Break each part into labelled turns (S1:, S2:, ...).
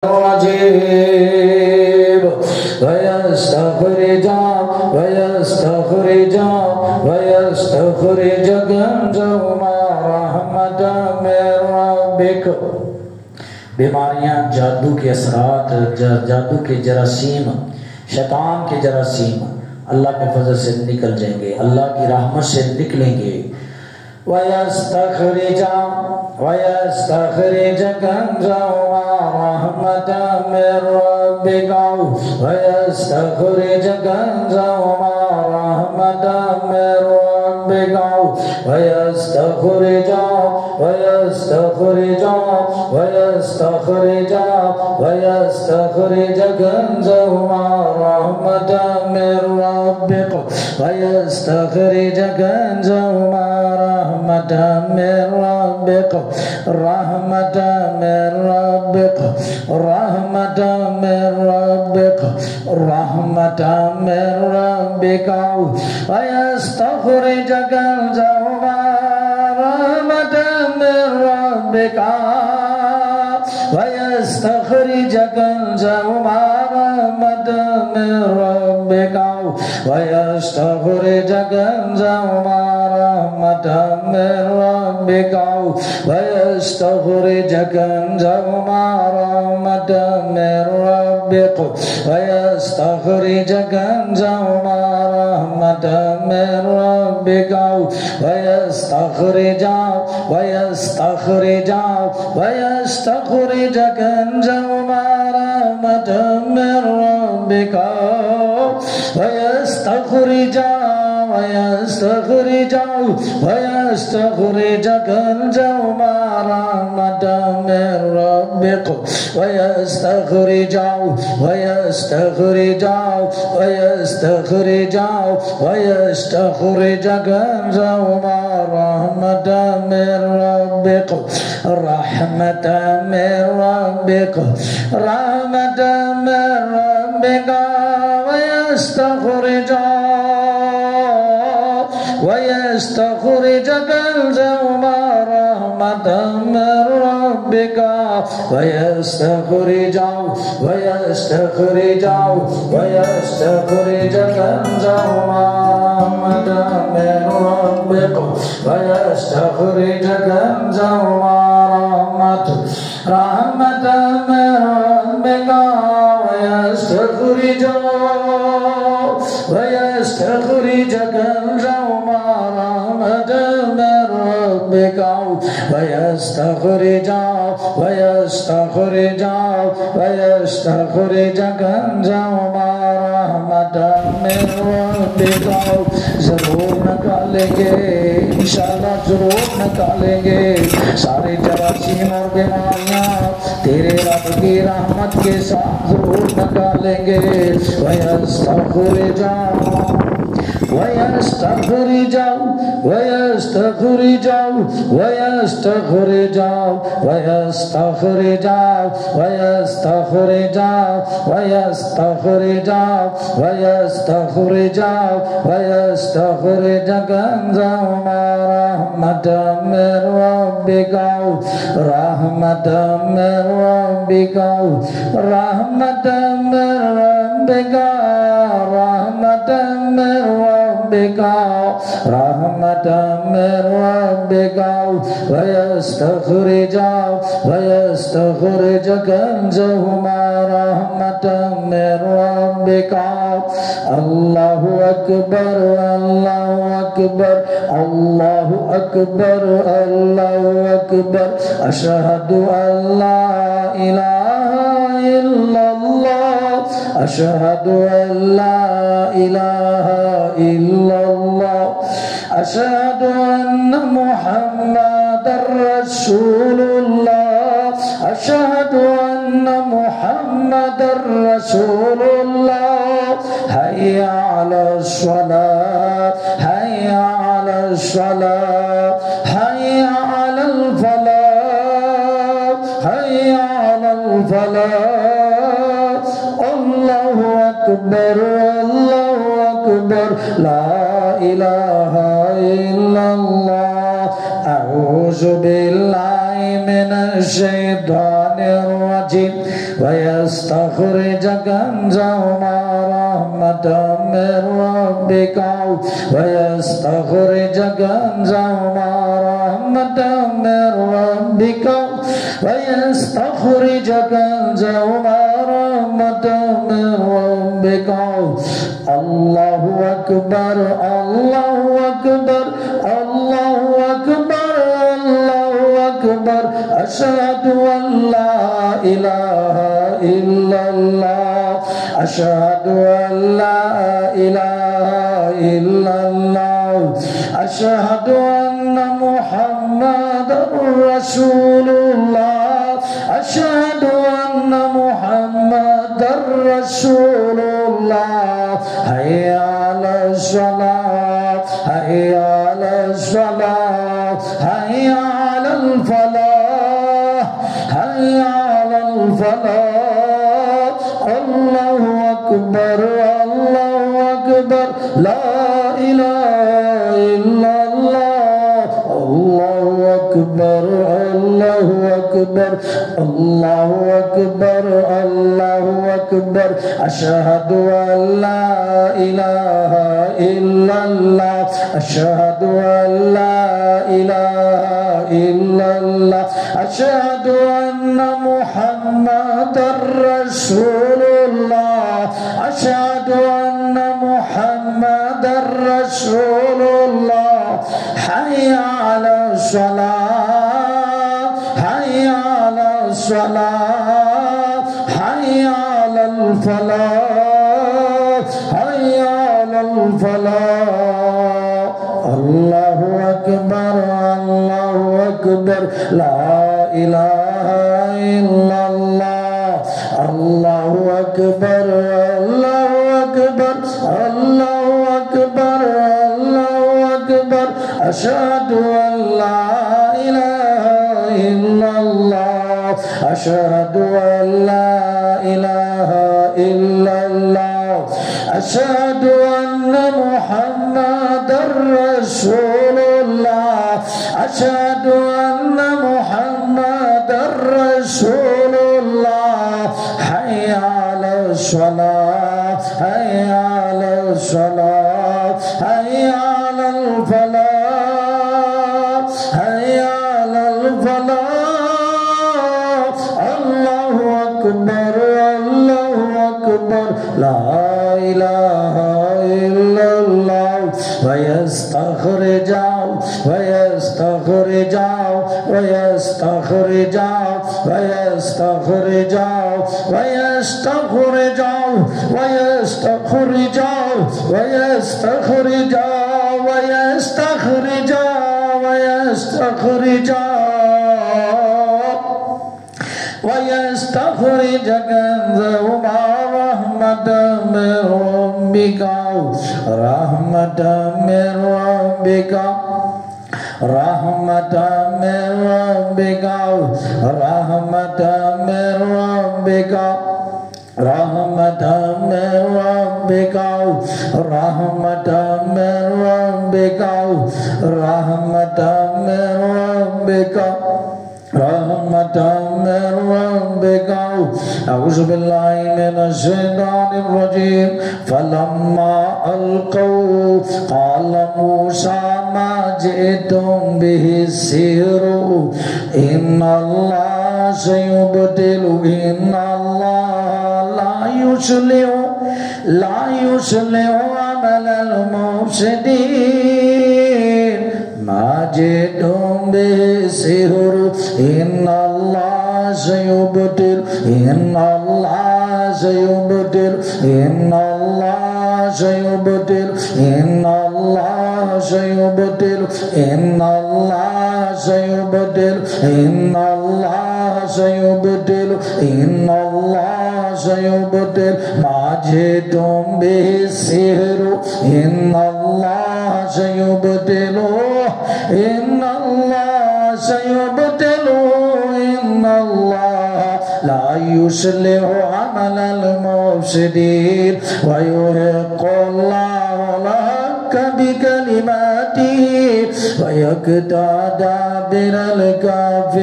S1: الرجيم ويستخرج كنزهما رحمة من ربك। बीमारियां, जादू के असरात, जादू के जरासीम, शैतान के जरासीम अल्लाह के फजल से निकल जाएंगे, अल्लाह की रहमत से निकलेंगे। वयस्तखरिज कंज़हुमा रहमतम मिर रब्बिका वयस्तखरिज कंज़हुमा रहमतम मिर रब्बिका वयस्तखरिज कंज़हुमा रहमतम मिर रब्बिका वयस्तखरिज कंज़हुमा रहमतम मिर रब्बिका रहमतम मिर रब्बिका रहमतम मिर रब्बिका रहमतम मिर रब्बिका वयस्तखरिज कंज़हुमा रहमतम मिर रब्बिका वयस्तखरिज कंज़हुमा रहमतम मिर रब्बिका वयस्तखरिज कंज़हुमा रहमतम मिर रब्बिका वयस्तखरिज कंज़हुमा रहमतम मिर रब्बिका वयस्तखरिज कंज़हुमा रहमतम मिर रब्बिका वयस्तखरिज कंज़हुमा रहमतम मिर रब्बिका वयस्तखरिज कंज़हुमा रहमतम मिर रब्बिका वयस्तखरिज कंज़हुमा रहमतम मिर रब्बिका रहमतम मिर रब्बिका रहमतम मिर रब्बिका वयस्तखरिज कंज़हुमा रहमतम मिर रब्बिका वयस्तखरिज कंज़हुमा रहमतम मिर रब्बिका वयस्तखरिज कंज़हुमा रहमतम मिर रब्बिका वयस्तखरिज कंज़हुमा रहमतम मिर रब्बिका वयस्तखरिज कंज़हुमा रहमतम मिर रब्बिका। जरूर निकालेंगे, इंशाअल्लाह जरूर निकालेंगे सारे जरासीम और बीमारियां तेरे रब की रहमत के साथ जरूर निकालेंगे। वयस्तखरिज कंज़हुमा रहमतम मिर रब्बिका रहमतम मिर रब्बिका रहमतम मिर रब्बिका रहमतम मिर रब्बिका रहमतम मिर रब्बिका वयस्तखरिज कंज़हुमा रहमतम मिर रब्बिका। अल्लाहु अकबर अल्लाहु अकबर अल्लाहु अकबर अल्लाहु अकबर अशहदु अल्ला इलाहा इल्लल्लाह अशहदु अल्ला इलाहा इल्लल्लाह अशहदु अन्न मुहम्मदर रसूलुल्लाह अशहदु अन्न मुहम्मदर रसूलुल्लाह हय्या अलस सलात हय्या अलस सलात हय्या अलल फलाह हय्या अलल फलाह। अल्लाहु अकबर ला इलाहा इल्लल्लाह अऊज़ु बिल्लाहि मिनश शैतानिर रजीम ويستخرج كنزهما رحمة من ربك ويستخرج كنزهما رحمة من ربك ويستخرج كنزهما رحمة من ربك الله أكبر الله أكبر الله أكبر الله أكبر أشهد أن لا إله إلا الله أشهد أن لا إله إلا الله أشهد أن محمدا رسول الله أشهد أن محمدا رسول الله حي على الصلاة حي على الصلاة حي على الفلاح حي على الفلاح الله أكبر الله أكبر لا إله إلا الله الله أكبر الله أكبر الله أكبر الله أكبر أشهد أن لا إله إلا الله أشهد أن لا إله إلا الله أشهد أن محمدا رسول الله أشهد أن محمدا رسول الله حي على الصلاة حي على الصلاة حي على الفلاح حي على الفلاح الله أكبر الله أكبر لا إله إلا الله الله أكبر الله أكبر الله أكبر الله أكبر أشهد أن لا إله إلا الله أشهد أن لا إله إلا الله أشهد أن محمدا رسول الله أشهد أن محمدا رسول الله حي على الصلاة حي على الصلاة حي على الفلاح حي على الفلاح الله أكبر الله أكبر لا إله إلا الله ويستخرج ويستخرج ويستخرج ويستخرج ويستخرج ويستخرج ويستخرج ويستخرج ويستخرج ويستخرج كنزهما رحمة من ربك رحمة من ربك رحمة من ربك رحمة من ربك رحمة من ربك رحمة من ربك رحمة من ربك رحمة من ربك أعوذ بالله من الشيطان الرجيم فلما ألقوا قال موسى ما جئتم به السحر إن الله سيبطل إن الله لا يصلح عمل المفسدين ما جئتم به السحر إن الله سيبطل إن الله سيبطل إن الله سيبطل إن الله سيبطل إن الله سيبطل إن الله سيبطل إن الله سيبطل ما جئتم به السحر إن الله سيبطل إن الله سيبطل إن الله لا يصلح عمل المفسدين ويحق الله الحق بكلماته ويقطع دابر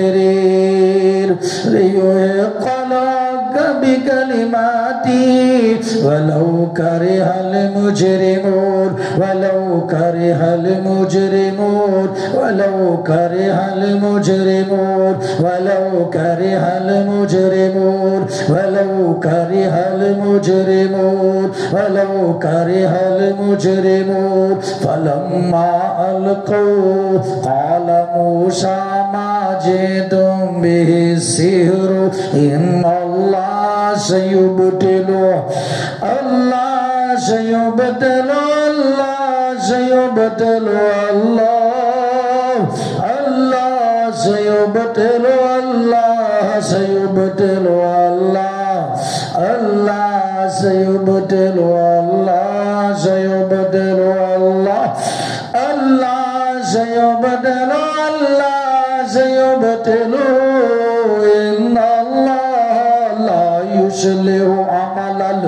S1: الكافرين ليحق الحق बिकलिमाती वलौ करिहल मुजरिमून वलौ करिहल मुजरिमून वलौ करिहल मुजरिमून वलौ करिहल मुजरिमून वलौ करिहल मुजरिमून वलौ करिहल मुजरिमून फलम्मा अलक़ू क़ाल मूसा मा जि'तुम बिहि सिह्रु इन्नल्लाह सयुब्तिलु अल्लाह सयुब्तिलु अल्लाह सयुब्तिलु अल्लाह सयुब्तिलु अल्लाह सयुब्तिलु अल्लाह सयुब्तिलु अल्लाह सयुब्तिलु अल्लाह सयुब्तिलु अल्लाह सयुब्तिलु इन्नल्लाह ला युस्लिहु अमलल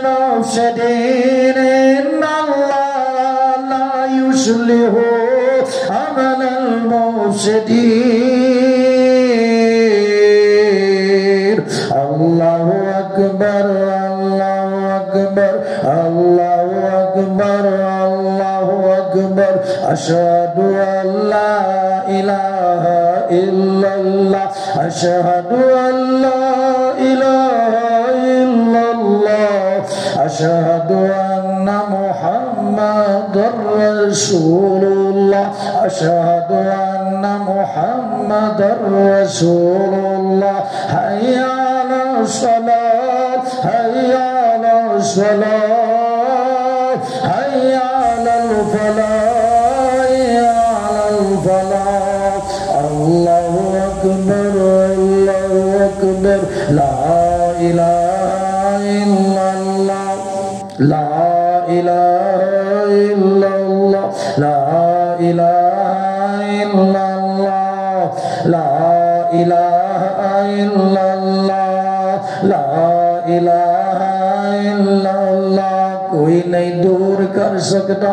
S1: मुफ्सिदीन इन्नल्लाह ला युस्लिहु अमलल मुफ्सिदीन अल्लाहु अकबर अल्लाहु अकबर अल्लाहु अकबर अल्लाहु अकबर अशहदु अल्ला इलाहा इल्लल्लाह अशहदु अल्ला इलाहा इल्लल्लाह अशहदु अन्ना मुहम्मदुर रसूलुल्लाह अशहदु अन्ना मुहम्मदुर रसूलुल्लाह हय्या अलस सलात हय्या अलस सलात हय्या अलल फलाह हय्या अलल फलाह अल्लाहु अकबर ला इलाहा इल्लल्लाह ला इलाहा इल्लल्लाह ला इलाहा इल्लल्लाह ला इलाहा इल्लल्लाह ला इलाहा इल्लल्लाह कोई नहीं दूर कर सकता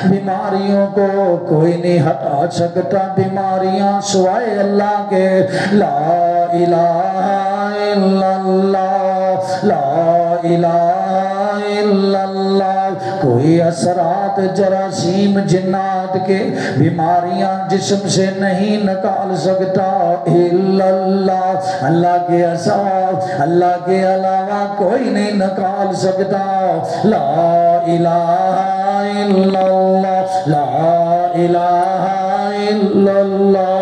S1: बीमारियों को, कोई नहीं हटा सकता बीमारियां सिवाय अल्लाह के। ला इलाहा इल्लल्लाह ला इलाहा इल्लल्लाह। कोई असरात जरासीम जिन्नात के बीमारियां जिस्म से नहीं निकाल सकता इल्लल्लाह। अल्लाह के असाब अल्लाह के अलावा कोई नहीं निकाल सकता। ला इलाहा इल्लल्लाह ला इलाहा इल्लल्लाह